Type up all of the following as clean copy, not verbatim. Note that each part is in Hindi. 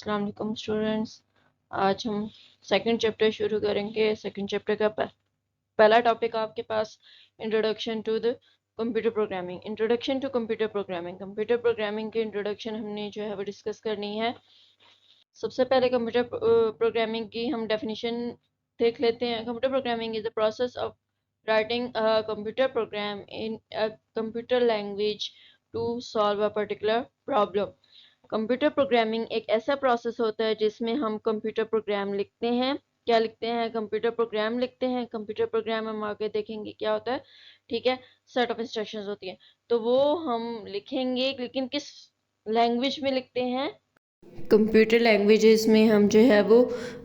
अस्सलाम वालेकुम स्टूडेंट्स। आज हम सेकंड चैप्टर शुरू करेंगे। सेकंड चैप्टर का पहला टॉपिक आपके पास introduction to the computer programming. Introduction to computer programming. Computer programming की इंट्रोडक्शन हमने जो है वो डिस्कस करनी है। सबसे पहले कंप्यूटर प्रोग्रामिंग की हम डेफिनेशन देख लेते हैं। Computer programming is the process of writing a computer program in a computer language to solve a particular problem. Computer programming एक ऐसा प्रोसेस होता है जिसमें हम कंप्यूटर प्रोग्राम लिखते हैं। क्या लिखते हैं? कंप्यूटर प्रोग्राम लिखते हैं। कंप्यूटर प्रोग्राम हम आगे देखेंगे क्या होता है, ठीक है। सेट ऑफ इंस्ट्रक्शंस होती हैं, तो वो हम लिखेंगे, लेकिन किस लैंग्वेज में लिखते हैं? कंप्यूटर लैंग्वेजेस में हम जो है वो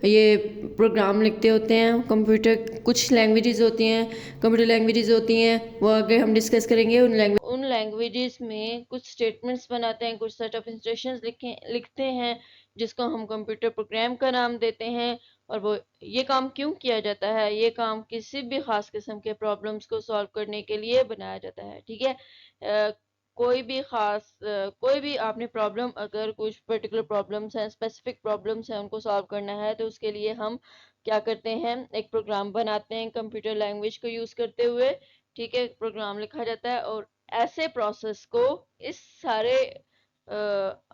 ये प्रोग्राम लिखते होते हैं। कंप्यूटर कुछ लैंग्वेजेस होती हैं, कंप्यूटर लैंग्वेजेस होती हैं, वो आगे हम डिस्कस करेंगे। उन लैंग्वेजेस में कुछ स्टेटमेंट्स बनाते हैं, कुछ सेट ऑफ इंस्ट्रक्शंस लिखते हैं, जिसको हम कंप्यूटर प्रोग्राम का नाम देते हैं। और वो ये काम क्यों किया जाता है? ये काम किसी भी खास किस्म के प्रॉब्लम्स को सॉल्व करने के लिए बनाया जाता है, ठीक है। कोई भी आपने प्रॉब्लम, अगर कुछ पर्टिकुलर प्रॉब्लम्स हैं, स्पेसिफिक प्रॉब्लम्स हैं, उनको सॉल्व करना है, तो उसके लिए हम क्या करते हैं? एक प्रोग्राम बनाते हैं कंप्यूटर लैंग्वेज को यूज करते हुए, ठीक है। प्रोग्राम लिखा जाता है और ऐसे प्रोसेस को, इस सारे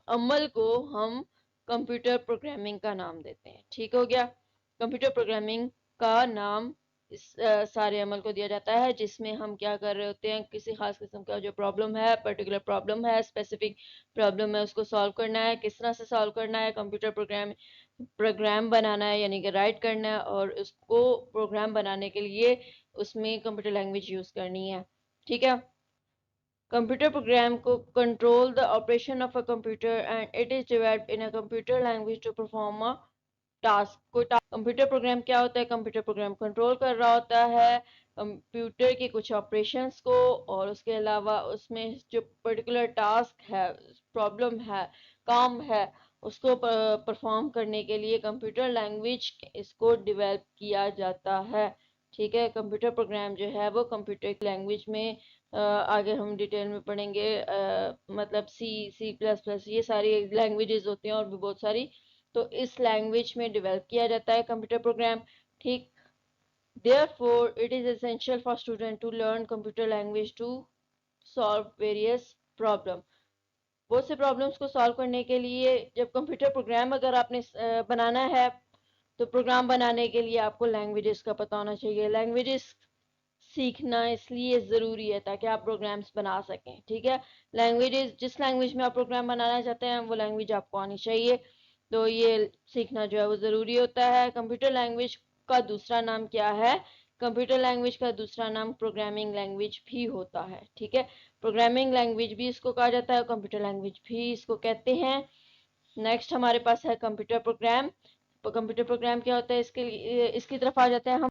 अमल को हम कंप्यूटर प्रोग्रामिंग का नाम देते हैं, ठीक हो गया। कंप्यूटर प्रोग्रामिंग का नाम इस सारे अमल को दिया जाता है जिसमें हम क्या कर रहे होते हैं, किसी खास किस्म का जो प्रॉब्लम है, पर्टिकुलर प्रॉब्लम है, स्पेसिफिक प्रॉब्लम है, उसको सॉल्व करना है। किस तरह से सॉल्व करना है? कंप्यूटर प्रोग्राम बनाना है, यानी कि राइट करना है, और उसको प्रोग्राम बनाने के लिए उसमें कंप्यूटर लैंग्वेज यूज करनी है, ठीक है। कंप्यूटर प्रोग्राम को control the operation of a computer and it is developed in a computer language to perform a task. कोई कंप्यूटर प्रोग्राम क्या होता है? कंप्यूटर प्रोग्राम कंट्रोल कर रहा होता है कंप्यूटर के कुछ ऑपरेशंस को, और उसके अलावा उसमें जो पर्टिकुलर टास्क है, प्रॉब्लम है, काम है, उसको परफॉर्म करने के लिए कंप्यूटर लैंग्वेज इसको डेवलप किया जाता है, ठीक है। कंप्यूटर प्रोग्राम जो है वो कंप्यूटर लैंग्वेज में आगे हम डिटेल में पढ़ेंगे। मतलब C++, ये सारी लैंग्वेजेस होती हैं और भी बहुत सारी, तो इस लैंग्वेज में डेवलप किया जाता है कंप्यूटर प्रोग्राम, ठीक। Therefore, it is essential for student to learn computer language to solve various problem। बहुत से प्रॉब्लम्स को सॉल्व करने के लिए, जब कंप्यूटर प्रोग्राम अगर आपने बनाना है, तो प्रोग्राम बनाने के लिए आपको लैंग्वेजेस का पता होना चाहिए। लैंग्वेजेस सीखना इसलिए ज़रूरी है ताकि आप प्रोग्राम्स बना सकें, ठीक है। लैंग्वेजेस, जिस लैंग्वेज में आप प्रोग्राम बनाना चाहते हैं वो लैंग्वेज आपको आनी चाहिए, तो ये सीखना जो है वो ज़रूरी होता है। कंप्यूटर लैंग्वेज का दूसरा नाम क्या है? कंप्यूटर लैंग्वेज का दूसरा नाम प्रोग्रामिंग लैंग्वेज भी होता है, ठीक है। प्रोग्रामिंग लैंग्वेज भी इसको कहा जाता है, कंप्यूटर लैंग्वेज भी इसको कहते हैं। नेक्स्ट हमारे पास है कंप्यूटर प्रोग्राम। कंप्यूटर प्रोग्राम क्या होता है, इसके लिए इसकी तरफ आ जाते हैं हम।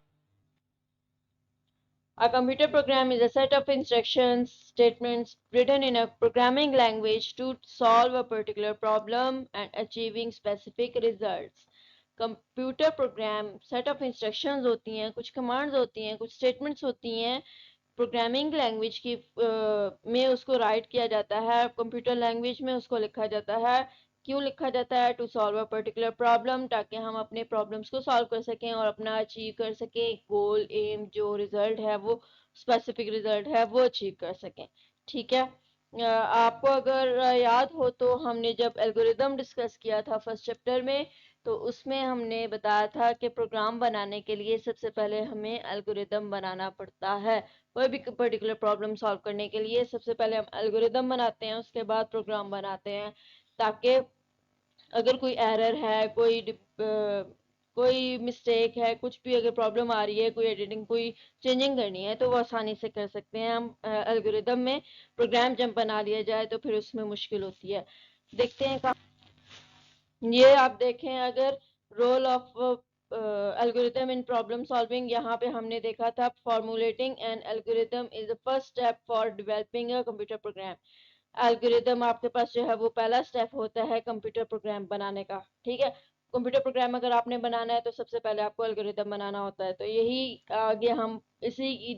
A computer program is a set of instructions, statements written in a programming language to solve a particular problem and achieving specific results. Computer program set of instructions होती हैं, कुछ कमांड्स होती हैं, कुछ स्टेटमेंट्स होती हैं, प्रोग्रामिंग लैंग्वेज की में उसको राइट किया जाता है, कंप्यूटर लैंग्वेज में उसको लिखा जाता है। क्यों लिखा जाता है? To solve a particular problem, ताकि हम अपने प्रॉब्लम्स को सॉल्व कर सकें और अपना अचीव कर सकें गोल, एम, जो रिजल्ट है वो स्पेसिफिक रिजल्ट है वो अचीव कर सकें, ठीक है। आपको अगर याद हो तो हमने जब एल्गोरिदम डिस्कस किया था फर्स्ट चैप्टर में, तो उसमें हमने बताया था कि प्रोग्राम बनाने के लिए सबसे पहले हमें एल्गोरिदम बनाना पड़ता है। कोई भी पर्टिकुलर प्रॉब्लम सॉल्व करने के लिए सबसे पहले हम एल्गोरिदम बनाते हैं, उसके बाद प्रोग्राम बनाते हैं, ताकि अगर कोई एरर है, कोई मिस्टेक है, कुछ भी अगर प्रॉब्लम आ रही है, कोई एडिटिंग, कोई चेंजिंग करनी है, तो वो आसानी से कर सकते हैं हम एल्गोरिदम में। प्रोग्राम जब बना लिया जाए तो फिर उसमें मुश्किल होती है। देखते हैं, ये आप देखें, अगर role of algorithm in problem solving, यहाँ पे हमने देखा था formulating an algorithm is the first step for developing a computer program. Algorithm आपके पास जो है वो पहला स्टेप होता है कंप्यूटर प्रोग्राम बनाने का, ठीक है। कंप्यूटर प्रोग्राम अगर आपने बनाना है तो सबसे पहले आपको एल्गोरिथम बनाना होता है, तो यही आगे हम इसी की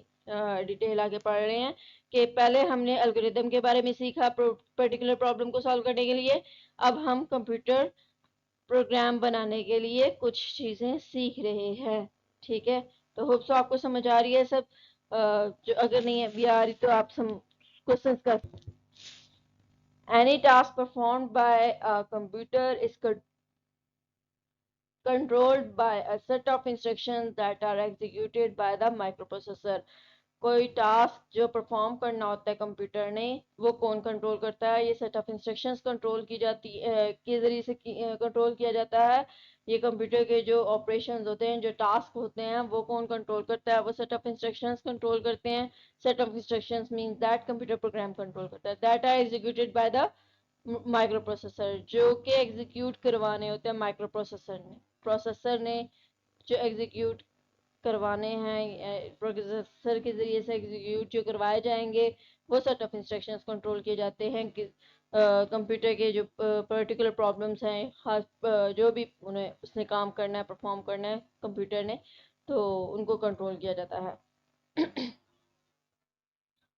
डिटेल आगे पढ़ रहे हैं कि पहले हमने एल्गोरिथम के बारे में सीखा पर्टिकुलर प्रॉब्लम को सॉल्व करने के लिए। अब हम कंप्यूटर प्रोग्राम बनाने के लिए कुछ चीजें सीख रहे हैं। ठीक है, तो होप सो आपको समझ आ रही है सब। जो अगर नहीं अभी आ रही तो आप क्वेश्चंस कर। Any task performed by a computer is controlled by a set of instructions that are executed by the microprocessor। कोई टास्क जो परफॉर्म करना होता है कंप्यूटर ने, वो कौन कंट्रोल करता है? ये सेट ऑफ इंस्ट्रक्शंस कंट्रोल की जाती के जरिए से कंट्रोल किया जाता है। ये कंप्यूटर के जो ऑपरेशंस होते हैं, जो टास्क होते हैं, वो कौन कंट्रोल करता है? वो सेट ऑफ इंस्ट्रक्शंस कंट्रोल करते हैं। Set of instructions means that computer program control करता है, that are executed by the microprocessor, जो कि एग्जीक्यूट करवाने होते हैं माइक्रो प्रोसेसर ने जो एग्जीक्यूट करवाने हैं प्रोसेसर के जरिए से एग्जीक्यूट जो करवाए जाएंगे, वो सेट ऑफ इंस्ट्रक्शंस कंट्रोल किए जाते हैं कि कंप्यूटर के जो पर्टिकुलर प्रॉब्लम्स हैं, खास जो भी उन्हें उसने काम करना है, परफॉर्म करना है कंप्यूटर ने, तो उनको कंट्रोल किया जाता है।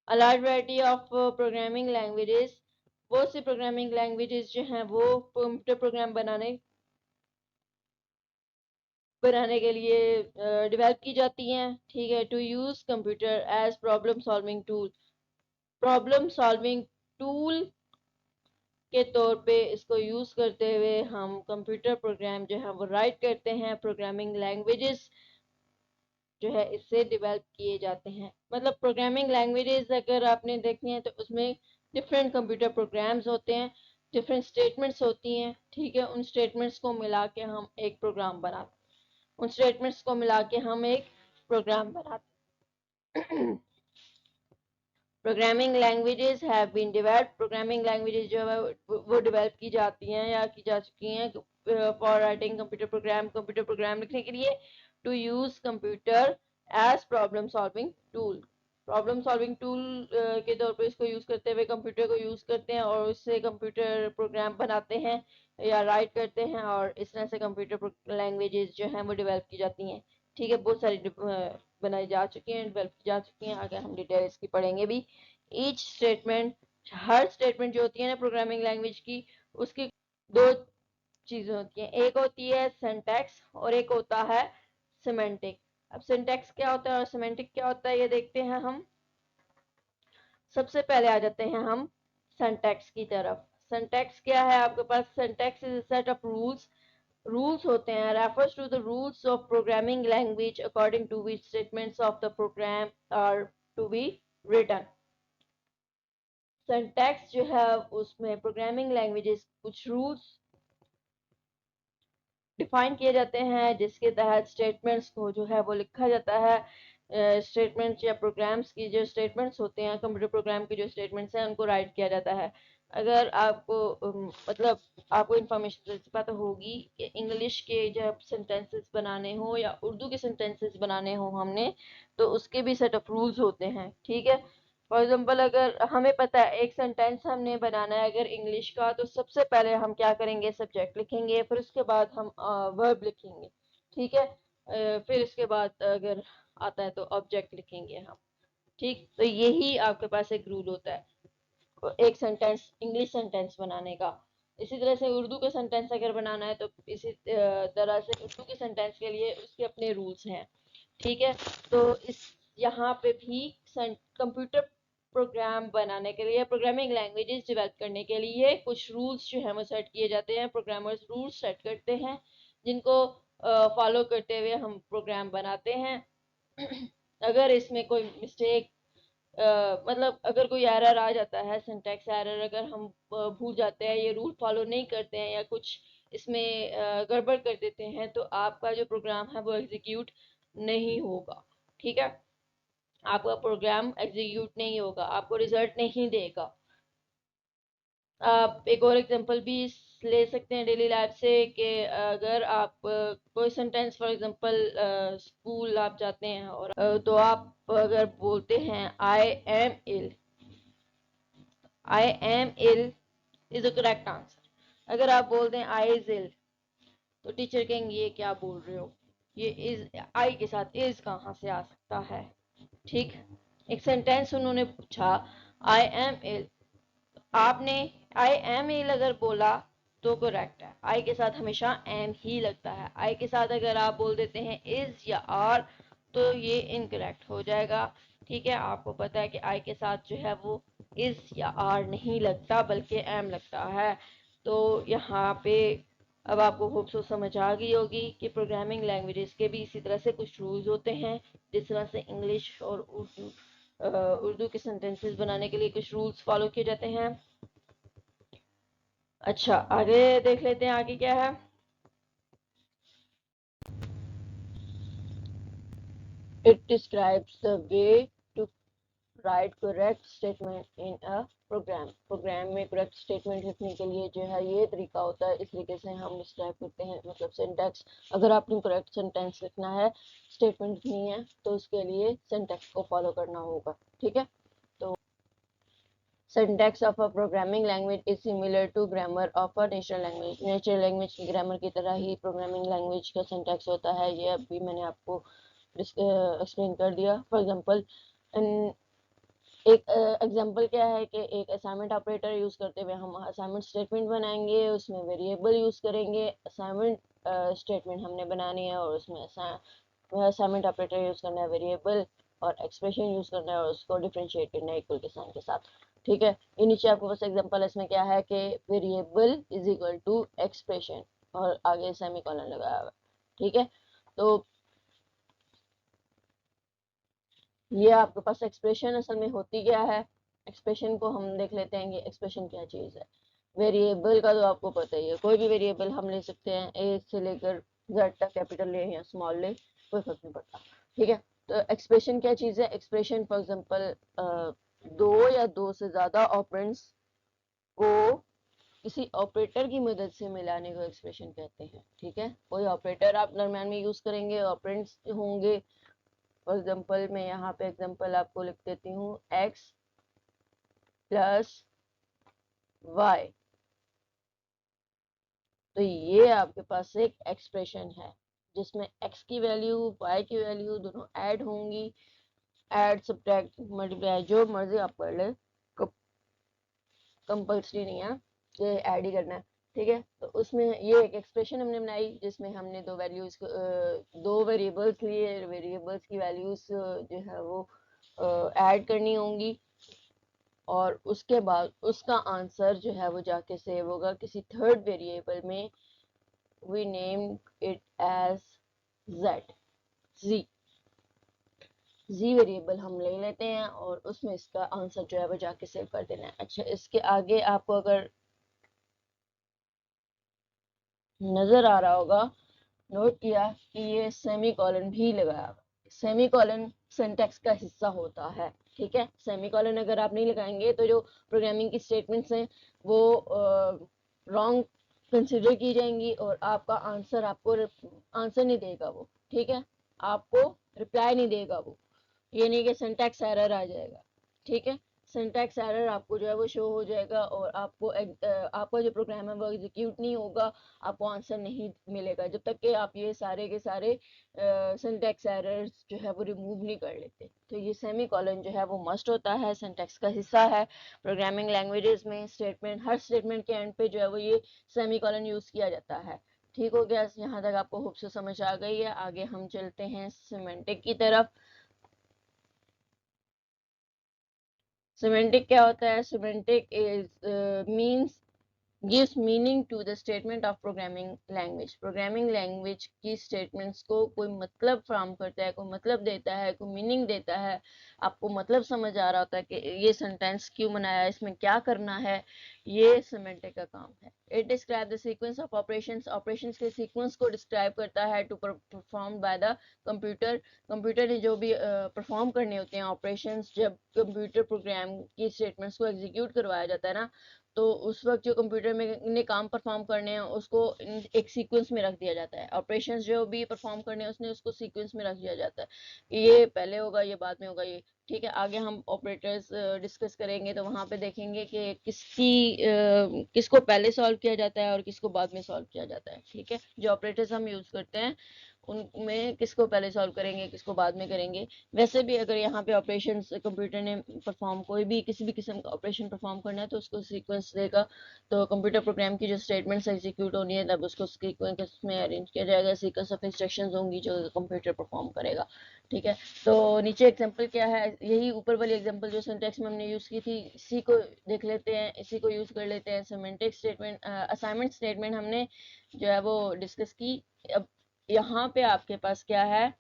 A large variety of programming languages, बहुत सी प्रोग्रामिंग लैंग्वेजेस जो हैं वो कंप्यूटर प्रोग्राम बनाने के लिए डेवलप की जाती हैं। ठीक है, to use computer as problem solving tool, problem solving tool के तौर पे इसको यूज करते हुए हम कंप्यूटर प्रोग्राम जो है वो राइट करते हैं। प्रोग्रामिंग लैंग्वेजेस जो है इससे डेवलप किए जाते हैं। मतलब प्रोग्रामिंग लैंग्वेजेस अगर आपने देखनी है तो उसमें डिफरेंट कंप्यूटर प्रोग्राम्स होते हैं, डिफरेंट स्टेटमेंट्स होती हैं। ठीक है, उन स्टेटमेंट्स को मिला के हम एक प्रोग्राम बनाते उन स्टेटमेंट्स को मिला के हम एक प्रोग्राम बनाते programming languages have been developed, programming languages जो है वो डेवलप की जाती हैं या की जा चुकी हैं फॉर राइटिंग कंप्यूटर प्रोग्राम लिखने के लिए, to use computer as problem solving tool, problem solving tool के तौर पे इसको यूज करते हुए कंप्यूटर को यूज करते हैं और उससे कंप्यूटर प्रोग्राम बनाते हैं या राइट करते हैं, और इस तरह से कंप्यूटर लैंग्वेजेस जो हैं वो डेवलप की जाती हैं। ठीक है, बहुत सारी बनाई जा चुकी हैं, डेवलप की जा चुकी हैं, आगे हम डिटेल इसकी पढ़ेंगे भी। ईच स्टेटमेंट, हर स्टेटमेंट जो होती है ना प्रोग्रामिंग लैंग्वेज की, उसकी दो चीजें होती हैं, एक होती है सिंटैक्स और एक होता है सिमेंटिक। अब सिंटैक्स क्या होता है और सिमेंटिक क्या होता है ये देखते हैं हम। सबसे पहले आ जाते हैं हम सिंटैक्स की तरफ। सिंटैक्स क्या है आपके पास? Syntax is a set of rules होते हैं, refers to the rules of programming language according to which statements of the program are to be written. Syntax जो है उसमें प्रोग्रामिंग लैंग्वेजेस कुछ रूल्स डिफाइन किए जाते हैं जिसके तहत स्टेटमेंट्स को जो है वो लिखा जाता है। स्टेटमेंट्स या प्रोग्राम्स की जो स्टेटमेंट्स होते हैं, कंप्यूटर प्रोग्राम के जो स्टेटमेंट्स हैं उनको राइट किया जाता है। अगर आपको मतलब आपको इन्फॉर्मेशन पता होगी कि इंग्लिश के जब सेंटेंसेस बनाने हो या उर्दू के सेंटेंसेस बनाने हो हमने, तो उसके भी सेट ऑफ रूल्स होते हैं। ठीक है, फॉर एग्जाम्पल अगर हमें पता है एक सेंटेंस हमने बनाना है अगर इंग्लिश का, तो सबसे पहले हम क्या करेंगे? सब्जेक्ट लिखेंगे, फिर उसके बाद हम वर्ब लिखेंगे। ठीक है, फिर इसके बाद अगर आता है तो ऑब्जेक्ट लिखेंगे हम। ठीक, तो यही आपके पास एक रूल होता है एक सेंटेंस, इंग्लिश सेंटेंस बनाने का। इसी तरह से उर्दू का सेंटेंस अगर बनाना है तो इसी तरह से उर्दू के सेंटेंस के लिए उसके अपने रूल्स हैं। ठीक है, तो इस यहाँ पे भी कंप्यूटर प्रोग्राम बनाने के लिए, प्रोग्रामिंग लैंग्वेजेस डेवलप करने के लिए कुछ रूल्स जो है वो सेट किए जाते हैं। प्रोग्रामर्स रूल्स सेट करते हैं जिनको फॉलो करते हुए हम प्रोग्राम बनाते हैं। अगर इसमें कोई मिस्टेक मतलब अगर कोई एरर आ जाता है, सिंटैक्स एरर, अगर हम भूल जाते हैं, ये रूल फॉलो नहीं करते हैं या कुछ इसमें गड़बड़ कर देते हैं, तो आपका जो प्रोग्राम है वो एग्जीक्यूट नहीं होगा। ठीक है, आपका प्रोग्राम एग्जीक्यूट नहीं होगा, आपको रिजल्ट नहीं देगा। आप एक और एग्जांपल भी ले सकते हैं डेली लाइफ से कि अगर आप कोई सेंटेंस फॉर एग्जांपल स्कूल आप जाते हैं और तो आप अगर बोलते हैं I am ill, I am ill is the correct answer. अगर आप बोल दें आई इज इल, तो टीचर कहेंगे ये क्या बोल रहे हो, ये इज आई के साथ इज कहाँ से आ सकता है? ठीक, एक सेंटेंस उन्होंने पूछा आई एम इल, आपने आई एम इल अगर बोला तो करेक्ट है। आई के साथ हमेशा एम ही लगता है। आई के साथ अगर आप बोल देते हैं इज या आर तो ये इनकरेक्ट हो जाएगा। ठीक है, आपको पता है कि आई के साथ जो है वो इज या आर नहीं लगता बल्कि एम लगता है। तो यहाँ पे अब आपको खूब सोच समझ आ गई होगी कि प्रोग्रामिंग लैंग्वेजेस के भी इसी तरह से कुछ रूल्स होते हैं, जिस तरह से इंग्लिश और उर्दू के सेंटेंसेस बनाने के लिए कुछ रूल्स फॉलो किए जाते हैं। अच्छा, आगे देख लेते हैं आगे क्या है। It describes the way to write correct statement in a program. Program में करेक्ट स्टेटमेंट लिखने के लिए जो है ये तरीका होता है, इस तरीके से हम डिस्क्राइब करते हैं। मतलब सिंटैक्स, अगर आपने करेक्ट सेंटेंस लिखना है, स्टेटमेंट लिखनी है, तो उसके लिए सिंटैक्स को फॉलो करना होगा। ठीक है, तो syntax of a programming language is similar to grammar of a natural language. Natural language की ग्रामर की तरह ही प्रोग्रामिंग लैंग्वेज का सिंटैक्स होता है। ये अभी मैंने आपको एक्सप्लेन कर दिया। फॉर एग्जांपल, एक एग्जांपल क्या है कि एक असाइनमेंट ऑपरेटर यूज करते हुए हम असाइनमेंट स्टेटमेंट बनाएंगे, उसमें वेरिएबल यूज करेंगे। असाइनमेंट स्टेटमेंट हमने बनानी है और उसमें असाइनमेंट ऑपरेटर यूज करना है, वेरिएबल और एक्सप्रेशन यूज करना है और उसको डिफरेंशिएट करना है इक्वल के साइन के साथ। ठीक है, ये नीचे आपके पास एग्जांपल है। इसमें क्या है कि variable is equal to expression और आगे सेमीकोलन लगाया हुआ। ठीक है, तो ये आपके पास एक्सप्रेशन असल में होती क्या है। एक्सप्रेशन को हम देख लेते हैं कि एक्सप्रेशन क्या चीज़ है। वेरिएबल का तो आपको पता ही है, कोई भी वेरिएबल हम ले सकते हैं, ए से लेकर जेड तक, कैपिटल ले या स्मॉल ले, कोई फर्क नहीं पड़ता। ठीक है, तो एक्सप्रेशन क्या चीज़ है। एक्सप्रेशन फॉर एग्जांपल दो या दो से ज़्यादा ऑपरेंड्स को किसी ऑपरेटर की मदद से मिलाने को एक्सप्रेशन कहते हैं। ठीक है, कोई ऑपरेटर आप दरम्यान में यूज करेंगे, ऑपरेंड्स होंगे। फॉर एग्जाम्पल मैं यहाँ पे एग्जाम्पल आपको लिख देती हूँ, x प्लस y। तो ये आपके पास एक एक्सप्रेशन है जिसमें x की वैल्यू y की वैल्यू दोनों ऐड होंगी। ऐड, सब्ट्रैक्ट, मल्टीप्लाई जो मर्जी आप कर ले, कंपल्सरी नहीं है ये ऐड ही करना है। ठीक है, तो उसमें ये एक एक्सप्रेशन हमने बनाई जिसमें हमने दो वैल्यूज दो वेरिएबल्स लिए, वेरिएबल्स की वैल्यूज जो है वो ऐड करनी होंगी और उसके बाद उसका आंसर जो है वो जाके सेव होगा किसी थर्ड वेरिएबल में। We name it as G variable हम ले लेते हैं और उसमें इसका आंसर जो है वो जाके सेव कर देना है। अच्छा, इसके आगे आपको अगर नजर आ रहा होगा, नोट किया कि ये सेमी कॉलन भी लगाया। सेमी कॉलन सिंटैक्स का हिस्सा होता है। ठीक है, सेमी कॉलन अगर आप नहीं लगाएंगे तो जो प्रोग्रामिंग की स्टेटमेंट्स हैं वो रॉन्ग कंसिडर की जाएंगी और आपका आंसर आपको आंसर नहीं देगा वो। ठीक है, आपको रिप्लाई नहीं देगा वो। ये नहीं कि सिंटैक्स एरर आ जाएगा। ठीक है, सिंटैक्स एरर आपको जो है वो शो हो जाएगा और आपको आपका जो प्रोग्राम है वो एग्जीक्यूट नहीं होगा, आपको आंसर नहीं मिलेगा जब तक कि आप ये सारे के सारे सिंटैक्स एरर्स जो है वो रिमूव नहीं कर लेते। तो ये सेमी कॉलन जो है वो मस्ट होता है, सिंटैक्स का हिस्सा है। प्रोग्रामिंग लैंग्वेजेस में स्टेटमेंट, हर स्टेटमेंट के एंड पे जो है वो ये सेमी कॉलन यूज किया जाता है। ठीक हो गया, यहाँ तक आपको होप से समझ आ गई है। आगे हम चलते हैं सिमेंटिक की तरफ। सिमेंटिक क्या होता है। Semantic is means gives meaning to the statement of programming language। Programming language की स्टेटमेंट्स को कोई मतलब फ्राम करता है, कोई मतलब देता है, कोई मीनिंग देता है। आपको मतलब समझ आ रहा होता है कि ये सेंटेंस क्यों बनाया है, इसमें क्या करना है, ये सिमेंटिक का काम है। It describe the sequence of operations. Operations के सीक्वेंस को डिस्क्राइब करता है to perform by the computer. Computer ने जो भी परफॉर्म करने होते हैं ऑपरेशंस, जब कंप्यूटर प्रोग्राम की स्टेटमेंट्स को एग्जीक्यूट करवाया जाता है ना, तो उस वक्त जो कंप्यूटर में ने काम परफॉर्म करने हैं उसको एक सीक्वेंस में रख दिया जाता है। ऑपरेशंस जो भी परफॉर्म करने हैं उसने उसको सीक्वेंस में रख दिया जाता है, ये पहले होगा, ये बाद में होगा, ये। ठीक है, आगे हम ऑपरेटर्स डिस्कस करेंगे तो वहां पे देखेंगे कि किसको पहले सॉल्व किया जाता है और किसको बाद में सॉल्व किया जाता है। ठीक है, जो ऑपरेटर्स हम यूज करते हैं उनमें किसको पहले सॉल्व करेंगे, किसको बाद में करेंगे। वैसे भी अगर यहाँ पे ऑपरेशन कंप्यूटर ने परफॉर्म, कोई भी किसी भी किस्म का ऑपरेशन परफॉर्म करना है तो उसको सीक्वेंस देगा। तो कंप्यूटर प्रोग्राम की जो स्टेटमेंट्स एग्जीक्यूट होनी है तब उसको सीक्वेंस में अरेंज किया जाएगा, सीक्वेंस ऑफ इंस्ट्रक्शंस होंगी जो कंप्यूटर परफॉर्म करेगा। ठीक है, तो नीचे एग्जांपल क्या है, यही ऊपर वाली एग्जांपल जो सिंटैक्स में हमने यूज़ की थी, इसी को देख लेते हैं, इसी को यूज़ कर लेते हैं। सिमेंटिक स्टेटमेंट, असाइनमेंट स्टेटमेंट हमने जो है वो डिस्कस की। अब यहाँ पे आपके पास क्या है,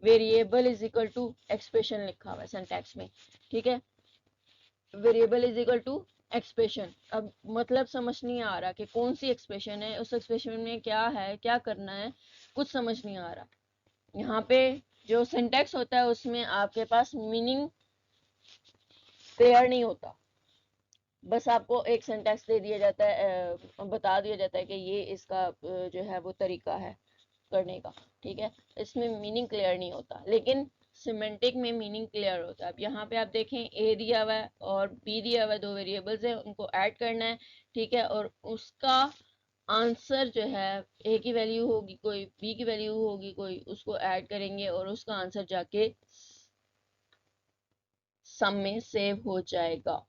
variable is equal to expression लिखा हुआ है सिंटैक्स में। ठीक है, variable is equal to expression. अब मतलब समझ नहीं आ रहा कि कौन सी एक्सप्रेशन है, उस एक्सप्रेशन में क्या है, क्या करना है, कुछ समझ नहीं आ रहा। यहाँ पे जो सिंटैक्स होता है उसमें आपके पास मीनिंग क्लियर नहीं होता, बस आपको एक सिंटैक्स दे दिया जाता है, बता दिया जाता है कि ये इसका जो है वो तरीका है करने का। ठीक है, इसमें मीनिंग क्लियर नहीं होता, लेकिन सिमेंटिक में मीनिंग क्लियर होता है। अब यहाँ पे आप देखें, ए दिया हुआ है और बी दिया हुआ है, दो वेरिएबल्स हैं, उनको ऐड करना है। ठीक है, और उसका आंसर जो है, ए की वैल्यू होगी कोई, बी की वैल्यू होगी कोई, उसको ऐड करेंगे और उसका आंसर जाके सम में सेव हो जाएगा,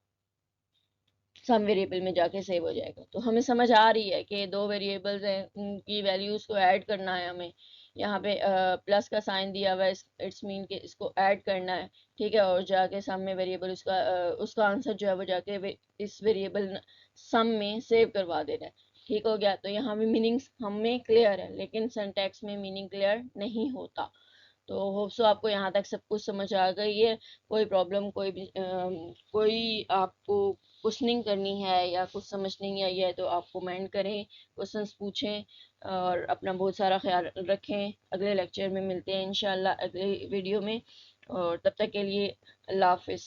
सम वेरिएबल में जाके सेव हो जाएगा। तो हमें समझ आ रही है कि दो वेरिएबल्स हैं, उनकी वैल्यूज को ऐड करना है हमें। यहाँ पे प्लस का साइन दिया हुआ है, इट्स मीन के इसको ऐड करना है। ठीक है, और जाके सम में वेरिएबल उसका उसका आंसर जो है वो जाके इस वेरिएबल सम में सेव करवा देना है। ठीक हो गया, तो यहाँ भी मीनिंग हमें क्लियर है, लेकिन सिंटैक्स में मीनिंग क्लियर नहीं होता। तो होप सो आपको यहाँ तक सब कुछ समझ आ गई है। कोई प्रॉब्लम, कोई भी कोई आपको क्वेश्चनिंग करनी है या कुछ समझ नहीं आई है तो आप कमेंट करें, क्वेश्चंस पूछें, और अपना बहुत सारा ख्याल रखें। अगले लेक्चर में मिलते हैं इंशाल्लाह, अगले वीडियो में, और तब तक के लिए अल्लाह हाफिज़।